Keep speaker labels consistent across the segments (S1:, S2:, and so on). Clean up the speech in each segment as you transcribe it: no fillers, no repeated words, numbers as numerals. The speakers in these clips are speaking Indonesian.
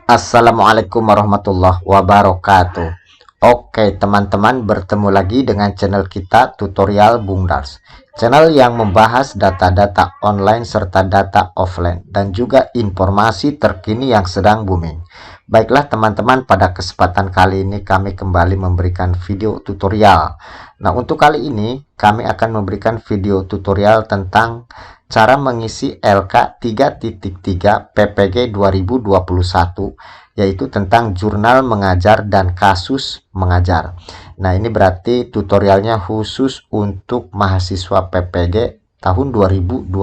S1: Assalamualaikum warahmatullahi wabarakatuh. Oke teman-teman, bertemu lagi dengan channel kita Tutorial Bung Dars, channel yang membahas data-data online serta data offline dan juga informasi terkini yang sedang booming. Baiklah teman-teman, pada kesempatan kali ini kami kembali memberikan video tutorial. Nah, untuk kali ini kami akan memberikan video tutorial tentang cara mengisi LK 3.3 PPG 2021, yaitu tentang jurnal mengajar dan kasus mengajar. Nah, ini berarti tutorialnya khusus untuk mahasiswa PPG tahun 2021.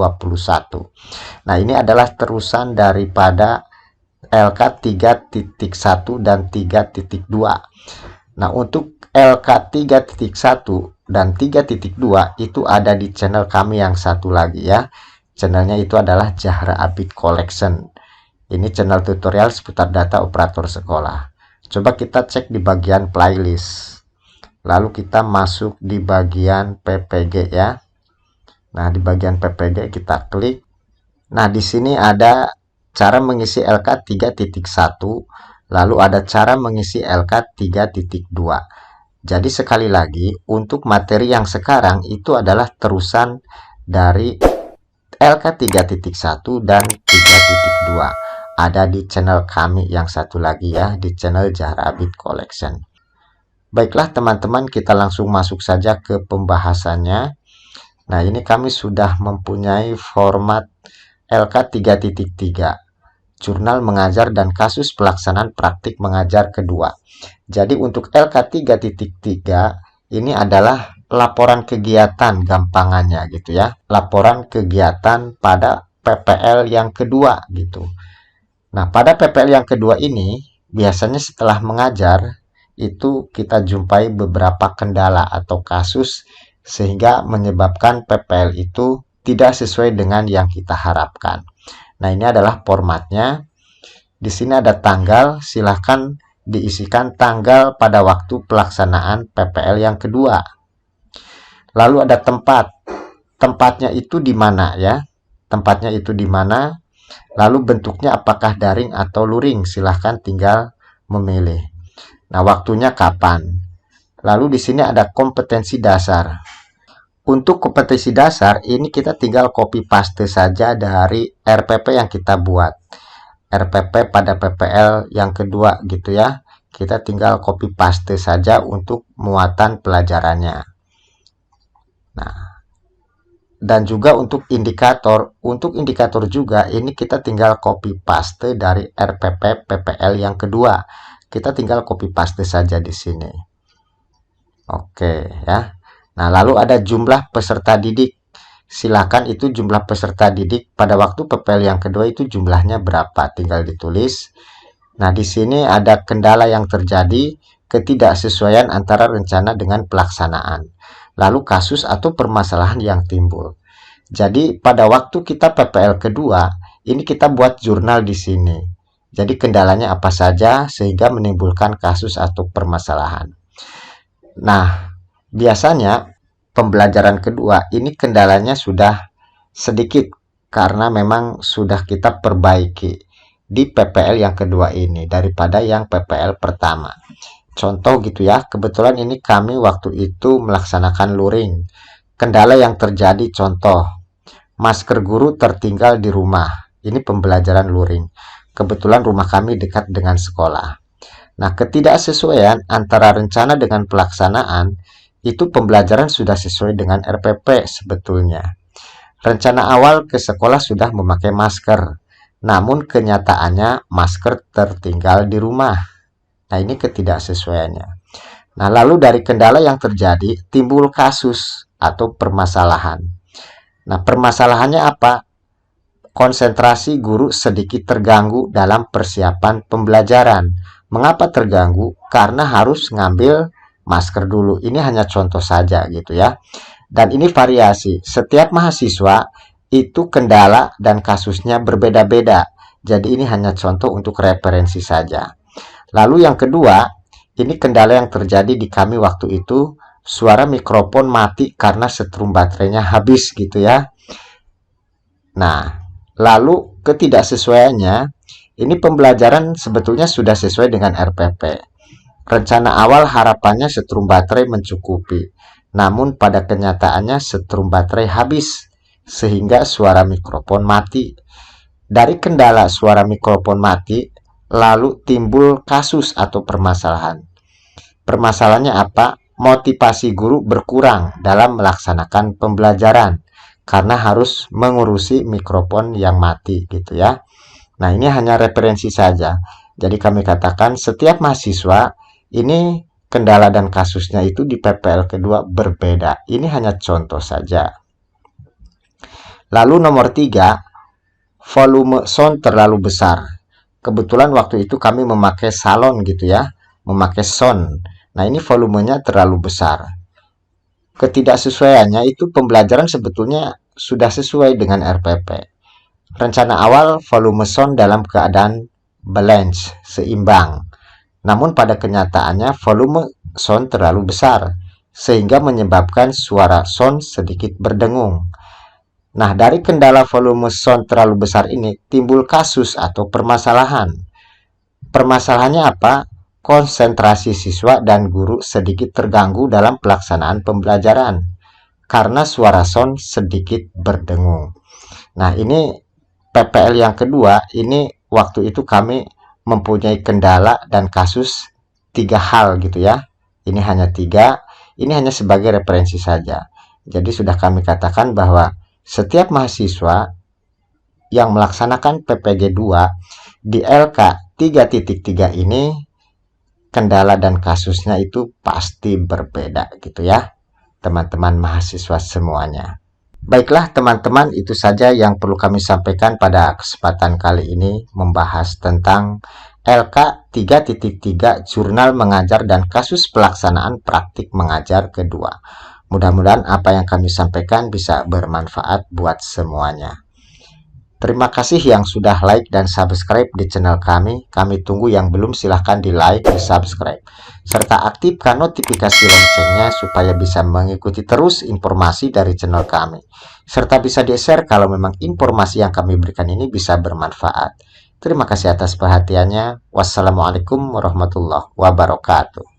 S1: Nah, ini adalah terusan daripada LK 3.1 dan 3.2. Nah, untuk LK 3.1 dan 3.2 itu ada di channel kami yang satu lagi ya. Channelnya itu adalah Zahra Abid Collection. Ini channel tutorial seputar data operator sekolah. Coba kita cek di bagian playlist. Lalu kita masuk di bagian PPG ya. Nah, di bagian PPG kita klik. Nah, di sini ada cara mengisi LK 3.1, lalu ada cara mengisi LK 3.2. Jadi sekali lagi, untuk materi yang sekarang itu adalah terusan dari LK 3.1 dan 3.2. Ada di channel kami yang satu lagi ya, di channel Zahra Abid Collection. Baiklah teman-teman, kita langsung masuk saja ke pembahasannya. Nah, ini kami sudah mempunyai format LK 3.3, jurnal mengajar dan kasus pelaksanaan praktik mengajar kedua. Jadi untuk LK 3.3 ini adalah laporan kegiatan gampangannya gitu ya. Laporan kegiatan pada PPL yang kedua gitu. Nah, pada PPL yang kedua ini biasanya setelah mengajar itu kita jumpai beberapa kendala atau kasus sehingga menyebabkan PPL itu tidak sesuai dengan yang kita harapkan. Nah, ini adalah formatnya. Di sini ada tanggal, silahkan diisikan tanggal pada waktu pelaksanaan PPL yang kedua. Lalu ada tempat. Tempatnya itu di mana ya? Tempatnya itu di mana? Lalu bentuknya apakah daring atau luring? Silahkan tinggal memilih. Nah, waktunya kapan? Lalu di sini ada kompetensi dasar. Untuk kompetensi dasar ini kita tinggal copy paste saja dari RPP yang kita buat. RPP pada PPL yang kedua gitu ya. Kita tinggal copy paste saja untuk muatan pelajarannya. Nah, dan juga untuk indikator juga ini kita tinggal copy paste dari RPP PPL yang kedua. Kita tinggal copy paste saja di sini. Oke ya. Nah, lalu ada jumlah peserta didik. Silakan itu jumlah peserta didik pada waktu PPL yang kedua itu jumlahnya berapa, tinggal ditulis. Nah, di sini ada kendala yang terjadi, ketidaksesuaian antara rencana dengan pelaksanaan. Lalu kasus atau permasalahan yang timbul. Jadi pada waktu kita PPL kedua, ini kita buat jurnal di sini. Jadi kendalanya apa saja sehingga menimbulkan kasus atau permasalahan. Nah, biasanya pembelajaran kedua ini kendalanya sudah sedikit karena memang sudah kita perbaiki di PPL yang kedua ini daripada yang PPL pertama. Contoh gitu ya, kebetulan ini kami waktu itu melaksanakan luring. Kendala yang terjadi contoh, masker guru tertinggal di rumah. Ini pembelajaran luring. Kebetulan rumah kami dekat dengan sekolah. Nah, ketidaksesuaian antara rencana dengan pelaksanaan itu pembelajaran sudah sesuai dengan RPP sebetulnya. Rencana awal ke sekolah sudah memakai masker, namun kenyataannya masker tertinggal di rumah. Nah, ini ketidaksesuaiannya. Nah, lalu dari kendala yang terjadi timbul kasus atau permasalahan. Nah, permasalahannya apa? Konsentrasi guru sedikit terganggu dalam persiapan pembelajaran. Mengapa terganggu? Karena harus ngambil masker dulu. Ini hanya contoh saja gitu ya. Dan ini variasi. Setiap mahasiswa itu kendala dan kasusnya berbeda-beda. Jadi ini hanya contoh untuk referensi saja. Lalu yang kedua, ini kendala yang terjadi di kami waktu itu, suara mikrofon mati karena setrum baterainya habis gitu ya. Nah, lalu ketidaksesuaiannya Ini pembelajaran sebetulnya sudah sesuai dengan RPP. Rencana awal harapannya setrum baterai mencukupi, namun pada kenyataannya setrum baterai habis, sehingga suara mikrofon mati. Dari kendala suara mikrofon mati, lalu timbul kasus atau permasalahan. Permasalahannya apa? Motivasi guru berkurang dalam melaksanakan pembelajaran karena harus mengurusi mikrofon yang mati gitu ya. Nah, ini hanya referensi saja. Jadi kami katakan setiap mahasiswa ini kendala dan kasusnya itu di PPL kedua berbeda. Ini hanya contoh saja. Lalu nomor 3, volume sound terlalu besar. Kebetulan waktu itu kami memakai salon gitu ya, memakai sound. Nah, ini volumenya terlalu besar. Ketidaksesuaiannya itu pembelajaran sebetulnya sudah sesuai dengan RPP. Rencana awal volume sound dalam keadaan balance, seimbang. Namun pada kenyataannya volume sound terlalu besar, sehingga menyebabkan suara sound sedikit berdengung. Nah, dari kendala volume sound terlalu besar ini timbul kasus atau permasalahan. Permasalahannya apa? Konsentrasi siswa dan guru sedikit terganggu dalam pelaksanaan pembelajaran karena suara sound sedikit berdengung. Nah, ini PPL yang kedua, ini waktu itu kami mempunyai kendala dan kasus 3 hal gitu ya. Ini hanya 3, ini hanya sebagai referensi saja. Jadi sudah kami katakan bahwa setiap mahasiswa yang melaksanakan PPG 2 di LK 3.3 ini kendala dan kasusnya itu pasti berbeda gitu ya, teman-teman mahasiswa semuanya. Baiklah teman-teman, itu saja yang perlu kami sampaikan pada kesempatan kali ini membahas tentang LK 3.3 Jurnal Mengajar dan Kasus Pelaksanaan Praktik Mengajar kedua. Mudah-mudahan apa yang kami sampaikan bisa bermanfaat buat semuanya. Terima kasih yang sudah like dan subscribe di channel kami. Kami tunggu yang belum, silahkan di like, di subscribe. Serta aktifkan notifikasi loncengnya supaya bisa mengikuti terus informasi dari channel kami. Serta bisa di-share kalau memang informasi yang kami berikan ini bisa bermanfaat. Terima kasih atas perhatiannya. Wassalamualaikum warahmatullahi wabarakatuh.